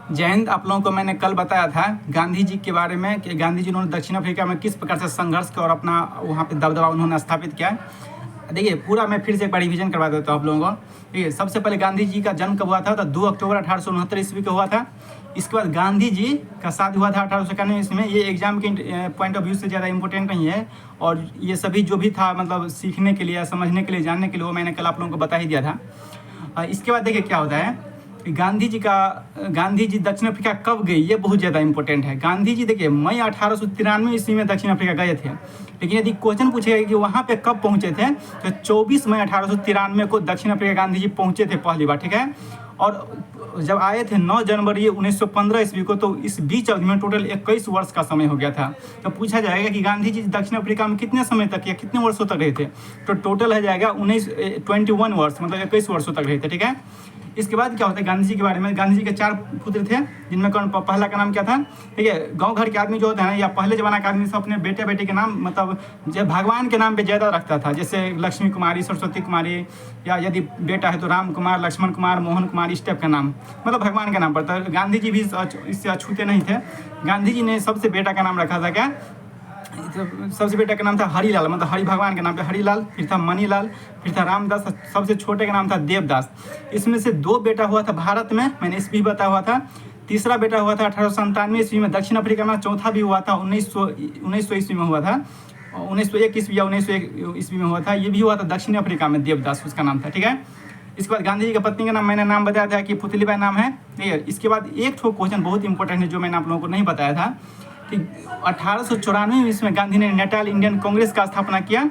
जय हिंद। आप लोगों को मैंने कल बताया था गांधी जी के बारे में कि गांधी जी उन्होंने दक्षिण अफ्रीका में किस प्रकार से संघर्ष किया और अपना वहाँ पे दबदबा उन्होंने स्थापित किया। देखिए पूरा मैं फिर से एक बार रिविजन करवा देता हूँ आप लोगों को। देखिए सबसे पहले गांधी जी का जन्म कब हुआ था? तो 2 अक्टूबर 1869 ईस्वी को हुआ था। इसके बाद गांधी जी का शादी हुआ था 1891 ईस्वी में। ये एग्जाम के पॉइंट ऑफ व्यू से ज़्यादा इंपॉर्टेंट नहीं है, और ये सभी जो भी था मतलब सीखने के लिए, समझने के लिए, जानने के लिए, वो मैंने कल आप लोगों को बता ही दिया था। इसके बाद देखिए क्या होता है, गांधी जी दक्षिण अफ्रीका कब गए, ये बहुत ज़्यादा इंपॉर्टेंट है। गांधी जी देखिए मई 1893 ईस्वी में दक्षिण अफ्रीका गए थे, लेकिन यदि क्वेश्चन पूछेगा कि वहाँ पे कब पहुँचे थे, तो 24 मई 1893 को दक्षिण अफ्रीका गांधी जी पहुँचे थे पहली बार, ठीक है। और जब आए थे 9 जनवरी 1915 ईस्वी को, तो इस बीच अवधि में टोटल 21 वर्ष का समय हो गया था। तो पूछा जाएगा कि गांधी जी दक्षिण अफ्रीका में कितने समय तक या कितने वर्षों तक रहे थे, तो टोटल हो जाएगा 21 वर्ष, मतलब 21 वर्षों तक रहे थे, ठीक है। इसके बाद क्या होता है गांधी जी के बारे में, गांधी जी के 4 पुत्र थे, जिनमें कौन पहला का नाम क्या था? ठीक है, गांव घर के आदमी जो होते हैं ना, या पहले जमाना के आदमी सब अपने बेटे बेटी के नाम मतलब जो भगवान के नाम पे ज़्यादा रखता था, जैसे लक्ष्मी कुमारी, सरस्वती कुमारी, या यदि बेटा है तो राम कुमार, लक्ष्मण कुमार, मोहन कुमार, इस टाइप का नाम मतलब भगवान का नाम पड़ता है। गांधी जी भी इससे अछूते नहीं थे। गांधी जी ने सबसे बेटा का नाम रखा था क्या? सबसे बेटा का नाम था हरिलाल, मतलब हरि भगवान के नाम पे हरिलाल, फिर था मनीलाल, फिर था रामदास, सबसे छोटे का नाम था देवदास। इसमें से 2 बेटा हुआ था भारत में, मैंने इस भी बताया हुआ था। तीसरा बेटा हुआ था 1897 ईस्वी में दक्षिण अफ्रीका में। चौथा भी हुआ था 1900 ईस्वी में हुआ था, 1901 ईस्वी या 1901 ईस्वी में हुआ था। ये भी हुआ था दक्षिण अफ्रीका में, देवदास उसका नाम था, ठीक है। इसके बाद गांधी जी की पत्नी का नाम मैंने नाम बताया था कि पुतलीबाई नाम है, ठीक है। इसके बाद एक ठो क्वेश्चन बहुत इंपॉर्टेंट है जो मैंने आप लोगों को नहीं बताया था कि 1894 ईस्वी में गांधी ने नेटाल इंडियन कांग्रेस का स्थापना किया,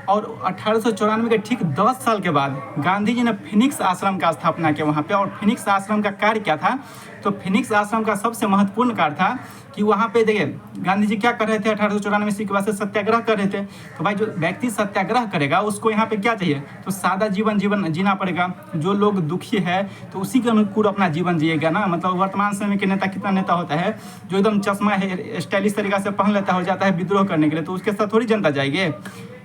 और 1894 के ठीक 10 साल के बाद गांधी जी ने फिनिक्स आश्रम का स्थापना किया वहाँ पे। और फिनिक्स आश्रम का कार्य क्या था? तो फिनिक्स आश्रम का सबसे महत्वपूर्ण कार्य था कि वहाँ पे देखिए गांधी जी क्या कर रहे थे, 1894 ईस्वी के बाद से सत्याग्रह कर रहे थे। तो भाई जो व्यक्ति सत्याग्रह करेगा उसको यहाँ पे क्या चाहिए? तो सादा जीवन जीना पड़ेगा। जो लोग दुखी है तो उसी के अनुकूल अपना जीवन जिएगा ना। मतलब वर्तमान समय के नेता, कितना नेता होता है जो एकदम चश्मा है स्टाइलिश तरीका से पहन लेता हो जाता है विद्रोह करने के लिए, तो उसके साथ थोड़ी जनता जाएगी।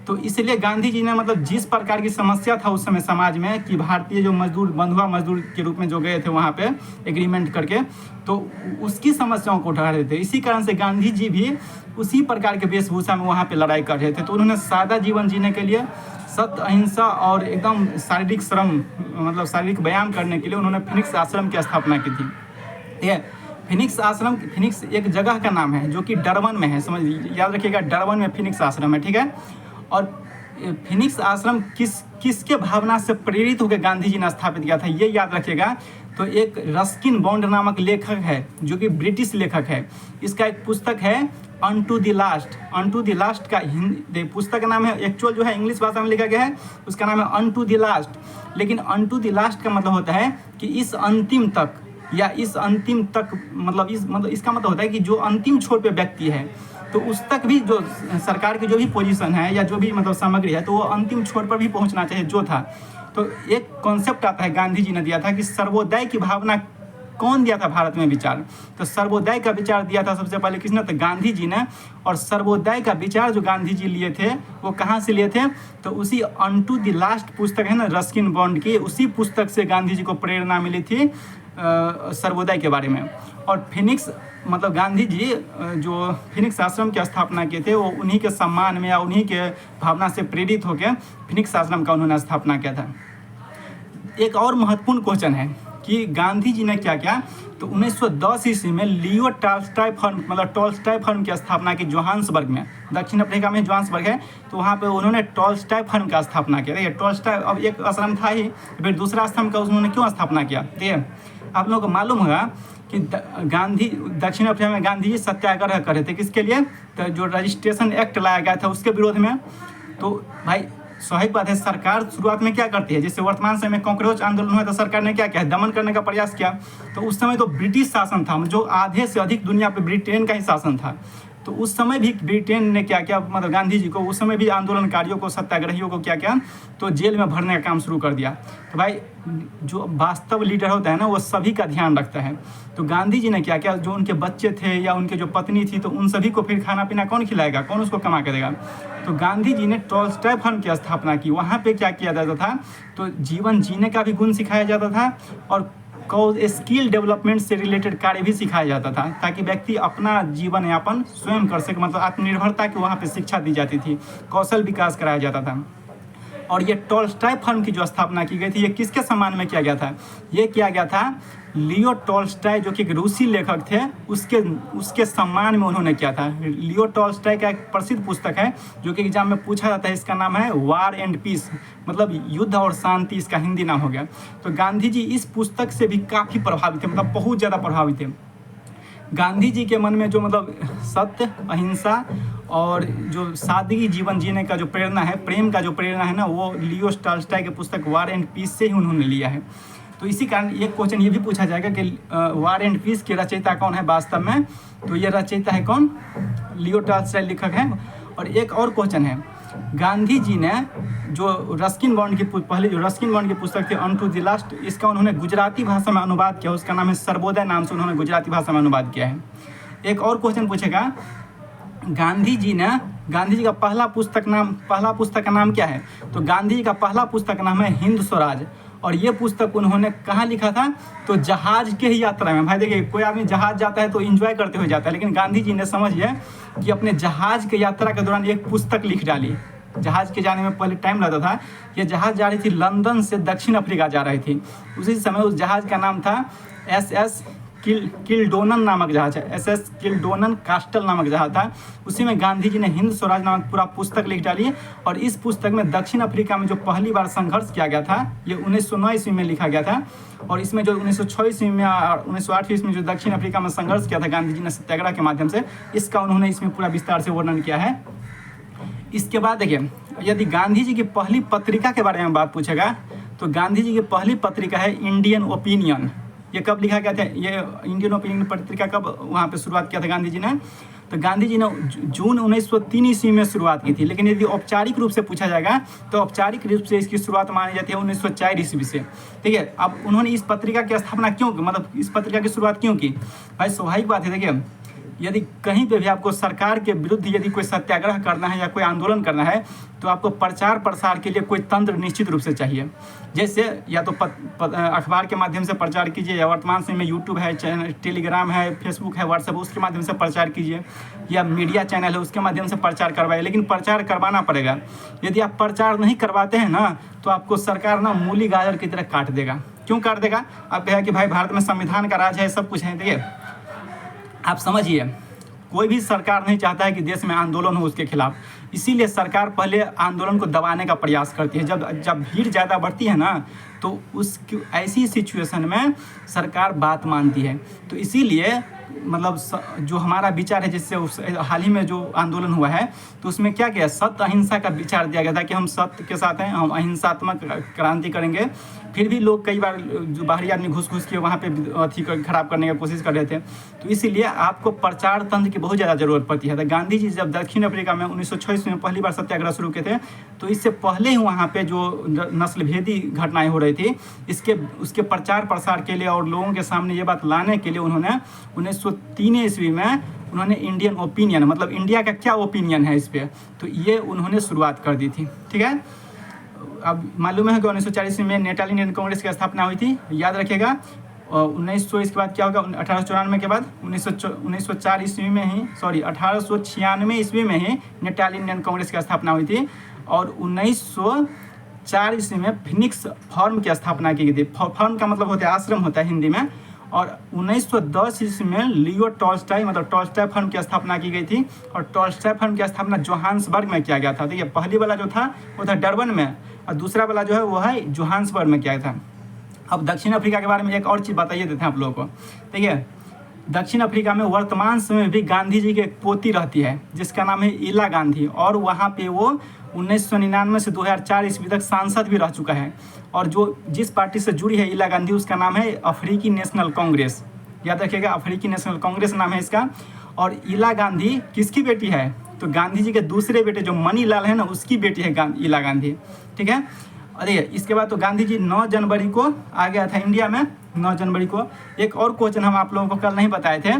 तो इसलिए गांधी जी ने मतलब जिस प्रकार की समस्या था उस समय समाज में कि भारतीय जो मजदूर, बंधुआ मजदूर के रूप में जो गए थे वहाँ पे एग्रीमेंट करके, तो उसकी समस्याओं को उठा रहे थे। इसी कारण से गांधी जी भी उसी प्रकार के वेशभूषा में वहाँ पे लड़ाई कर रहे थे। तो उन्होंने सादा जीवन जीने के लिए, सत्य, अहिंसा और एकदम शारीरिक श्रम मतलब शारीरिक व्यायाम करने के लिए उन्होंने फिनिक्स आश्रम की स्थापना की थी, ठीक है। फिनिक्स आश्रम, फिनिक्स एक जगह का नाम है जो कि डरबन में है, समझ याद रखिएगा, डरबन में फिनिक्स आश्रम है, ठीक है। और फिनिक्स आश्रम किसके भावना से प्रेरित होकर गांधी जी ने स्थापित किया था, ये याद रखिएगा। तो एक रस्किन बॉन्ड नामक लेखक है जो कि ब्रिटिश लेखक है। इसका एक पुस्तक है unto the last. Unto the last का हिंदी पुस्तक का नाम है, एक्चुअल जो है इंग्लिश भाषा में लिखा गया है, उसका नाम है अनटू द लास्ट। लेकिन अनटू द लास्ट का मतलब होता है कि इस अंतिम तक, या इस अंतिम तक मतलब इसका मतलब होता है कि जो अंतिम छोर पे व्यक्ति है, तो उस तक भी जो सरकार की जो भी पोजीशन है या जो भी मतलब सामग्री है, तो वो अंतिम छोर पर भी पहुंचना चाहिए जो था। तो एक कॉन्सेप्ट आता है गांधी जी ने दिया था कि सर्वोदय की भावना कौन दिया था भारत में विचार? तो सर्वोदय का विचार दिया था सबसे पहले किसने? तो गांधी जी ने। और सर्वोदय का विचार जो गांधी जी लिए थे वो कहाँ से लिए थे? तो उसी अनटू द लास्ट पुस्तक है ना रस्किन बॉन्ड की, उसी पुस्तक से गांधी जी को प्रेरणा मिली थी सर्वोदय के बारे में। और फिनिक्स मतलब गांधी जी जो फिनिक्स आश्रम की स्थापना किए थे वो उन्हीं के सम्मान में या उन्हीं के भावना से प्रेरित होकर फिनिक्स आश्रम का उन्होंने स्थापना किया था। एक और महत्वपूर्ण क्वेश्चन है कि गांधी जी ने क्या किया? तो 1910 ईस्वी में लियो टॉल्स्टॉय फर्म मतलब टॉल्स्टॉय फर्म की स्थापना की जोहान्सबर्ग में, दक्षिण अफ्रीका में जोहान्सबर्ग है, तो वहाँ पे उन्होंने टॉल्स्टॉय फर्म का स्थापना किया। देखिए टॉल्स्टॉय अब एक आश्रम था ही, फिर दूसरा आश्रम का उन्होंने क्यों स्थापना किया? ठीक है, आप लोगों को मालूम होगा कि गांधी दक्षिण अफ्रीका में गांधी जी सत्याग्रह कर रहे थे किसके लिए? तो जो रजिस्ट्रेशन एक्ट लाया गया था उसके विरोध में। तो भाई स्वाभाविक बात है, सरकार शुरुआत में क्या करती है, जैसे वर्तमान समय में कॉकरोच आंदोलन हुआ तो सरकार ने क्या किया? दमन करने का प्रयास किया। तो उस समय तो ब्रिटिश शासन था, जो आधे से अधिक दुनिया पे ब्रिटेन का ही शासन था। तो उस समय भी ब्रिटेन ने क्या किया, मतलब गांधी जी को उस समय भी आंदोलनकारियों को, सत्याग्रहियों को क्या किया? तो जेल में भरने का काम शुरू कर दिया। तो भाई जो वास्तव लीडर होता है ना वो सभी का ध्यान रखता है। तो गांधी जी ने क्या किया? जो उनके बच्चे थे या उनके जो पत्नी थी, तो उन सभी को फिर खाना पीना कौन खिलाएगा, कौन उसको कमा के देगा? तो गांधी जी ने टॉल्स्टॉय फर्म की स्थापना की। वहाँ पे क्या किया जाता था? तो जीवन जीने का भी गुण सिखाया जाता था, और स्किल डेवलपमेंट से रिलेटेड कार्य भी सिखाया जाता था, ताकि व्यक्ति अपना जीवन यापन स्वयं कर सके, मतलब आत्मनिर्भरता की वहाँ पे शिक्षा दी जाती थी, कौशल विकास कराया जाता था। और ये टॉल्स्टॉय फर्म की जो स्थापना की गई थी, ये किसके सम्मान में किया गया था? ये किया गया था लियो टॉल्स्टॉय, जो कि एक रूसी लेखक थे, उसके सम्मान में उन्होंने किया था। लियो टॉल्स्टॉय का एक प्रसिद्ध पुस्तक है जो कि एग्जाम में पूछा जाता है, इसका नाम है वार एंड पीस, मतलब युद्ध और शांति, इसका हिंदी नाम हो गया। तो गांधी जी इस पुस्तक से भी काफ़ी प्रभावित थे, मतलब बहुत ज़्यादा प्रभावित थे। गांधी जी के मन में जो मतलब सत्य, अहिंसा और जो सादगी जीवन जीने का जो प्रेरणा है, प्रेम का जो प्रेरणा है ना, वो लियो टॉल्स्टॉय के पुस्तक वार एंड पीस से ही उन्होंने लिया है। तो इसी कारण एक क्वेश्चन ये भी पूछा जाएगा कि वार एंड पीस के रचयिता कौन है वास्तव में? तो ये रचयिता है कौन? लियो टॉल्स्टॉय लेखक है। और एक और क्वेश्चन है, गांधी जी ने जो रस्किन बॉन्ड की पहले जो रस्किन बॉन्ड की पुस्तक थी अन टू द लास्ट, इसका उन्होंने गुजराती भाषा में अनुवाद किया, उसका नाम है सर्वोदय, नाम से उन्होंने गुजराती भाषा में अनुवाद किया है। एक और क्वेश्चन पूछेगा, गांधी जी का पहला पुस्तक का नाम क्या है? तो गांधी जी का पहला पुस्तक का नाम है हिंद स्वराज। और ये पुस्तक उन्होंने कहाँ लिखा था? तो जहाज के ही यात्रा में। भाई देखिए, कोई आदमी जहाज जाता है तो एंजॉय करते हुए जाता है, लेकिन गांधी जी ने समझिए कि अपने जहाज के यात्रा के दौरान एक पुस्तक लिख डाली। जहाज के जाने में पहले टाइम लगता था, ये जहाज जा रही थी लंदन से दक्षिण अफ्रीका जा रही थी। उसी समय उस जहाज का नाम था SS किल्डोनन नामक जहाज है, SS किल्डोनन कास्टल नामक जहाज था। उसी में गांधी जी ने हिंद स्वराज नामक पूरा पुस्तक लिख डाली। और इस पुस्तक में दक्षिण अफ्रीका में जो पहली बार संघर्ष किया गया था, ये 1909 ईस्वी में लिखा गया था। और इसमें जो 1906 ईस्वी में और 1908 ईस्वी में जो दक्षिण अफ्रीका में संघर्ष किया था गांधी जी ने सत्याग्रह के माध्यम से, इसका उन्होंने इसमें पूरा विस्तार से वर्णन किया है। इसके बाद देखिए, यदि गांधी जी की पहली पत्रिका के बारे में बात पूछेगा, तो गांधी जी की पहली पत्रिका है इंडियन ओपिनियन। ये कब लिखा गया था? ये इंडियन ओपिनियन पत्रिका कब वहाँ पे शुरुआत किया था गांधी जी ने? तो गांधी जी ने जून 1903 ईस्वी में शुरुआत की थी। लेकिन यदि औपचारिक रूप से पूछा जाएगा तो औपचारिक रूप से इसकी शुरुआत मानी जाती है 1904 ईस्वी से। ठीक है, अब उन्होंने इस पत्रिका की स्थापना क्यों, मतलब इस पत्रिका की शुरुआत क्यों की? भाई स्वाभाविक बात है, देखिए यदि कहीं पे भी आपको सरकार के विरुद्ध यदि कोई सत्याग्रह करना है या कोई आंदोलन करना है, तो आपको प्रचार प्रसार के लिए कोई तंत्र निश्चित रूप से चाहिए। जैसे या तो अखबार के माध्यम से प्रचार कीजिए, या वर्तमान समय में यूट्यूब है, टेलीग्राम है, फेसबुक है, व्हाट्सएप, उसके माध्यम से प्रचार कीजिए, या मीडिया चैनल है उसके माध्यम से प्रचार करवाइए। लेकिन प्रचार करवाना पड़ेगा। यदि आप प्रचार नहीं करवाते हैं ना, तो आपको सरकार ना मूली गाजर की तरह काट देगा। क्यों काट देगा? आप कहेगा कि भाई भारत में संविधान का राज है, सब कुछ है। देखिए आप समझिए, कोई भी सरकार नहीं चाहता है कि देश में आंदोलन हो उसके खिलाफ, इसीलिए सरकार पहले आंदोलन को दबाने का प्रयास करती है। जब भीड़ ज़्यादा बढ़ती है ना, तो उस ऐसी सिचुएशन में सरकार बात मानती है। तो इसीलिए मतलब जो हमारा विचार है, जिससे उस हाल ही में जो आंदोलन हुआ है, तो उसमें क्या किया, सत्य अहिंसा का विचार दिया गया था कि हम सत्य के साथ हैं, हम अहिंसात्मक क्रांति करेंगे। फिर भी लोग कई बार जो बाहरी आदमी घुस के वहाँ पे अथी खराब करने की कोशिश कर रहे थे। तो इसीलिए आपको प्रचार तंत्र की बहुत ज़्यादा जरूरत पड़ती है। तो गांधी जी जब दक्षिण अफ्रीका में 1906 में पहली बार सत्याग्रह शुरू किए थे, तो इससे पहले ही वहाँ पे जो नस्लभेदी घटनाएं हो रही थी, उसके प्रचार प्रसार के लिए और लोगों के सामने ये बात लाने के लिए उन्होंने 1903 ईस्वी में उन्होंने इंडियन ओपिनियन, मतलब इंडिया का क्या ओपिनियन है इस पर, तो ये उन्होंने शुरुआत कर दी थी। ठीक है, अब मालूम है कि 1940 में नेताली इंडियन कांग्रेस की स्थापना हुई थी, याद रखिएगा। 1900 इसके बाद क्या होगा, 1894 के बाद 1904 ईस्वी में ही 1896 ईस्वी में ही नेताली इंडियन कांग्रेस की स्थापना हुई थी। और 1904 ईस्वी में फिनिक्स फॉर्म की स्थापना की गई थी। फॉर्म का मतलब होता है आश्रम, होता है हिंदी में। और 1910 ईस्वी में लियो टॉल्स्टॉय, मतलब टॉल्स्टॉय फर्म की स्थापना की गई थी। और टॉल्स्टॉय फर्म की स्थापना जोहान्सबर्ग में किया गया था। देखिए पहली वाला जो था वो था डरबन में, और दूसरा वाला जो है वो है जोहान्सबर्ग में किया था। अब दक्षिण अफ्रीका के बारे में एक और चीज़ बताइए देते हैं आप लोगों को। देखिए दक्षिण अफ्रीका में वर्तमान समय में भी गांधी जी की एक पोती रहती है जिसका नाम है इला गांधी, और वहाँ पे वो 1999 से 2004 ईस्वी तक सांसद भी रह चुका है। और जिस पार्टी से जुड़ी है इला गांधी, उसका नाम है अफ्रीकी नेशनल कांग्रेस। याद रखिएगा, अफ्रीकी नेशनल कांग्रेस नाम है इसका। और इला गांधी किसकी बेटी है? तो गांधी जी के दूसरे बेटे जो मनीलाल है ना, उसकी बेटी है इला गांधी। ठीक है, अरे इसके बाद तो गांधी जी 9 जनवरी को आ गया था इंडिया में, 9 जनवरी को। एक और क्वेश्चन हम आप लोगों को कल नहीं बताए थे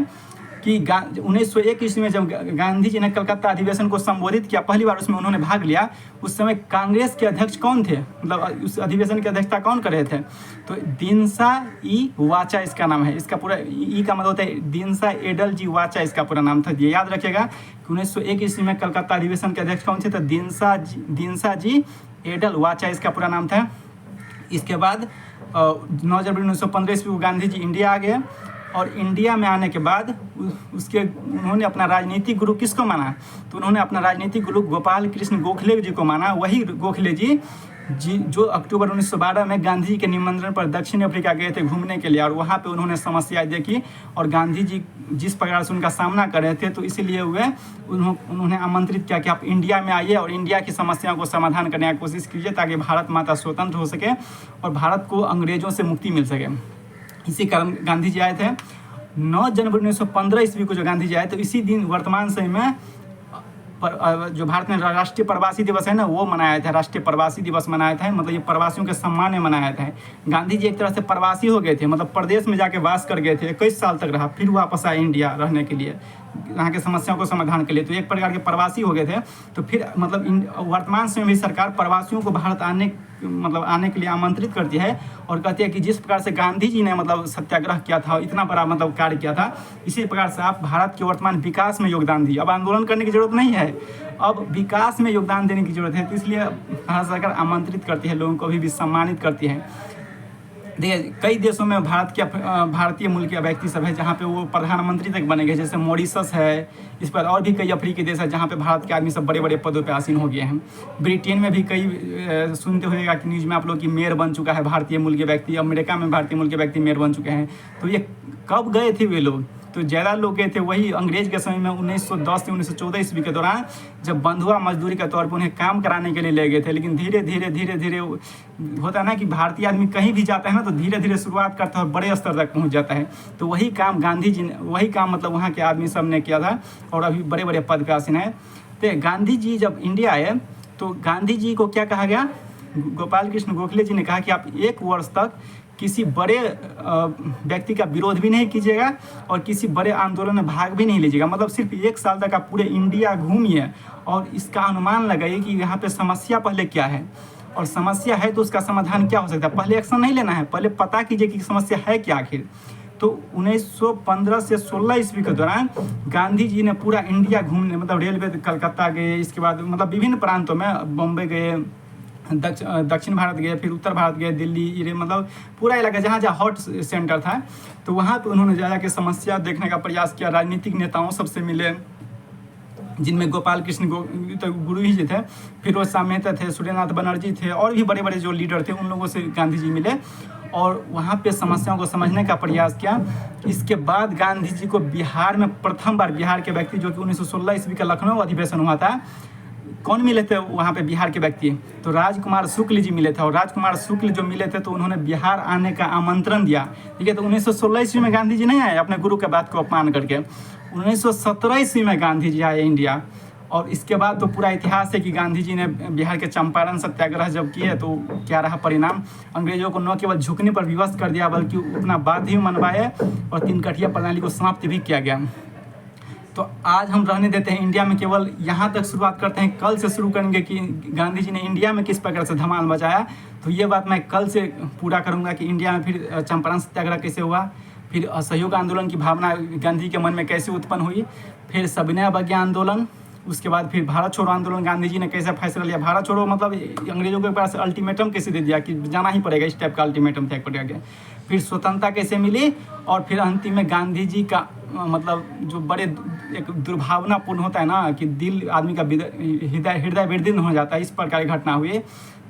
कि 1901 ईस्वी में जब गांधी जी ने कलकत्ता अधिवेशन को संबोधित किया पहली बार, उसमें उन्होंने भाग लिया, उस समय कांग्रेस के अध्यक्ष कौन थे, मतलब उस अधिवेशन की अध्यक्षता कौन कर रहे थे, तो दिनसा ई वाचा इसका नाम है। इसका पूरा ई का मतलब होता है दिनसा एडल जी वाचा, इसका पूरा नाम था। ये याद रखिएगा कि 1901 ईस्वी में कलकत्ता अधिवेशन के अध्यक्ष कौन थे, तो दिनसा जी एडल वाचा इसका पूरा नाम था। इसके बाद 9 जनवरी 1915 ईस्वी को गांधी जी इंडिया आ गए, और इंडिया में आने के बाद उसके उन्होंने अपना राजनीतिक गुरु किसको माना, तो उन्होंने अपना राजनीतिक गुरु गोपाल कृष्ण गोखले जी को माना। वही गोखले जी जो अक्टूबर 1912 में गांधी जी के निमंत्रण पर दक्षिण अफ्रीका गए थे घूमने के लिए, और वहाँ पे उन्होंने समस्याएं देखी और गांधी जी जिस प्रकार से उनका सामना कर रहे थे, तो इसीलिए उन्होंने आमंत्रित किया कि आप इंडिया में आइए और इंडिया की समस्याओं को समाधान करने की कोशिश कीजिए, ताकि भारत माता स्वतंत्र हो सके और भारत को अंग्रेजों से मुक्ति मिल सके। इसी कारण गांधी जी आए थे। 9 जनवरी 1915 ईस्वी को जो गांधी जी आए, तो इसी दिन वर्तमान समय में जो भारत में राष्ट्रीय प्रवासी दिवस है ना, वो मनाया था। राष्ट्रीय प्रवासी दिवस मनाया था, मतलब ये प्रवासियों के सम्मान में मनाया था। गांधी जी एक तरह से प्रवासी हो गए थे, मतलब प्रदेश में जाके वास कर गए थे, 21 साल तक रहा, फिर वापस आए इंडिया रहने के लिए, यहाँ के समस्याओं को समाधान के लिए। तो एक प्रकार के प्रवासी हो गए थे। तो फिर मतलब वर्तमान समय में सरकार प्रवासियों को भारत आने के लिए आमंत्रित करती है, और कहती है कि जिस प्रकार से गांधी जी ने मतलब सत्याग्रह किया था, इतना बड़ा मतलब कार्य किया था, इसी प्रकार से आप भारत के वर्तमान विकास में योगदान दीजिए। अब आंदोलन करने की जरूरत नहीं है, अब विकास में योगदान देने की जरूरत है। तो इसलिए भारत सरकार आमंत्रित करती है, लोगों को भी सम्मानित करती है। देखिए कई देशों में भारतीय मूल के व्यक्ति सब है जहाँ पे वो प्रधानमंत्री तक बने गए, जैसे मॉरिशस है, इस पर और भी कई अफ्रीकी देश है जहाँ पे भारत के आदमी सब बड़े बड़े पदों पे आसीन हो गए हैं। ब्रिटेन में भी कई सुनते होइएगा कि न्यूज़ में आप लोग की मेयर बन चुका है भारतीय मूल के व्यक्ति। अमेरिका में भारतीय मूल के व्यक्ति मेयर बन चुके हैं। तो ये कब गए थे वे लोग, तो ज़्यादा लोग गए थे वही अंग्रेज के समय में 1910 से 1914 ईस्वी के दौरान, जब बंधुआ मजदूरी के तौर पर उन्हें काम कराने के लिए ले गए थे। लेकिन धीरे धीरे होता है ना कि भारतीय आदमी कहीं भी जाता है ना, तो धीरे धीरे शुरुआत करता है और बड़े स्तर तक पहुंच जाता है। तो वही काम गांधी जी ने, वही काम मतलब वहाँ के आदमी सब ने किया था, और अभी बड़े बड़े पद पे आसीन है। तो गांधी जी जब इंडिया आए, तो गांधी जी को क्या कहा गया, गोपाल कृष्ण गोखले जी ने कहा कि आप 1 वर्ष तक किसी बड़े व्यक्ति का विरोध भी नहीं कीजिएगा और किसी बड़े आंदोलन में भाग भी नहीं लीजिएगा। मतलब सिर्फ 1 साल तक आप पूरे इंडिया घूमिए और इसका अनुमान लगाइए कि यहाँ पे समस्या पहले क्या है, और समस्या है तो उसका समाधान क्या हो सकता है। पहले एक्शन नहीं लेना है, पहले पता कीजिए कि समस्या है क्या आखिर। तो 1915 से 16 ईस्वी के दौरान गांधी जी ने पूरा इंडिया घूमने, मतलब रेलवे कलकत्ता गए, इसके बाद मतलब विभिन्न प्रांतों में, बॉम्बे गए, दक्षिण भारत गए, फिर उत्तर भारत गए, दिल्ली, मतलब पूरा इलाका जहाँ जहाँ हॉट सेंटर था, तो वहाँ पे उन्होंने जा के समस्या देखने का प्रयास किया। राजनीतिक नेताओं सबसे मिले, जिनमें गोपाल कृष्ण गुरु ही जी थे, फिरोज शाह मेहता थे, सूर्यनाथ बनर्जी थे, और भी बड़े बड़े जो लीडर थे, उन लोगों से गांधी जी मिले और वहाँ पे समस्याओं को समझने का प्रयास किया। इसके बाद गांधी जी को बिहार में प्रथम बार, बिहार के व्यक्ति जो कि 1916 ईस्वी का लखनऊ अधिवेशन हुआ था, कौन मिले थे वहाँ पे बिहार के व्यक्ति, तो राजकुमार शुक्ल जी मिले थे। और राजकुमार शुक्ल जो मिले थे, तो उन्होंने बिहार आने का आमंत्रण दिया। ठीक है, तो 1916 ईस्वी में गांधी जी नहीं आए अपने गुरु के बात को अपमान करके। 1917 ईस्वी में गांधी जी आए इंडिया, और इसके बाद तो पूरा इतिहास है कि गांधी जी ने बिहार के चंपारण सत्याग्रह जब किए, तो क्या रहा परिणाम। अंग्रेजों को न केवल झुकने पर विवश कर दिया, बल्कि अपना बात भी मनवाए और 3 कठिया प्रणाली को समाप्त भी किया गया। तो आज हम रहने देते हैं इंडिया में, केवल यहाँ तक शुरुआत करते हैं। कल से शुरू करेंगे कि गांधी जी ने इंडिया में किस प्रकार से धमाल मचाया, तो ये बात मैं कल से पूरा करूँगा कि इंडिया में फिर चंपारण सत्याग्रह कैसे हुआ, फिर असहयोग आंदोलन की भावना गांधी के मन में कैसे उत्पन्न हुई, फिर सविनय अवज्ञा आंदोलन, उसके बाद फिर भारत छोड़ो आंदोलन, गांधी जी ने कैसे फैसला लिया। भारत छोड़ो मतलब अंग्रेजों के पास अल्टीमेटम कैसे दे दिया कि जाना ही पड़ेगा, इस टाइप का अल्टीमेटम था एक प्रकार के। फिर स्वतंत्रता कैसे मिली, और फिर अंतिम में गांधी जी का मतलब जो बड़े एक दुर्भावनापूर्ण होता है ना, कि दिल आदमी का हृदय विदीर्ण हो जाता है, इस प्रकार की घटना हुई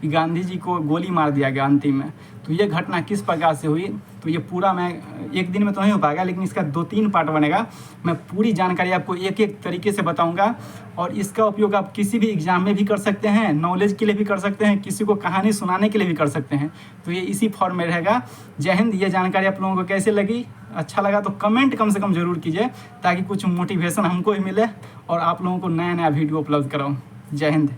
कि गांधी जी को गोली मार दिया गया अंतिम में। तो ये घटना किस प्रकार से हुई, तो ये पूरा मैं एक दिन में तो नहीं हो पाएगा, लेकिन इसका 2-3 पार्ट बनेगा। मैं पूरी जानकारी आपको एक एक तरीके से बताऊंगा, और इसका उपयोग आप किसी भी एग्जाम में भी कर सकते हैं, नॉलेज के लिए भी कर सकते हैं, किसी को कहानी सुनाने के लिए भी कर सकते हैं। तो ये इसी फॉर्म में रहेगा। जय हिंद। ये जानकारी आप लोगों को कैसे लगी, अच्छा लगा तो कमेंट कम से कम ज़रूर कीजिए, ताकि कुछ मोटिवेशन हमको भी मिले और आप लोगों को नया नया वीडियो उपलब्ध कराऊँ। जय हिंद।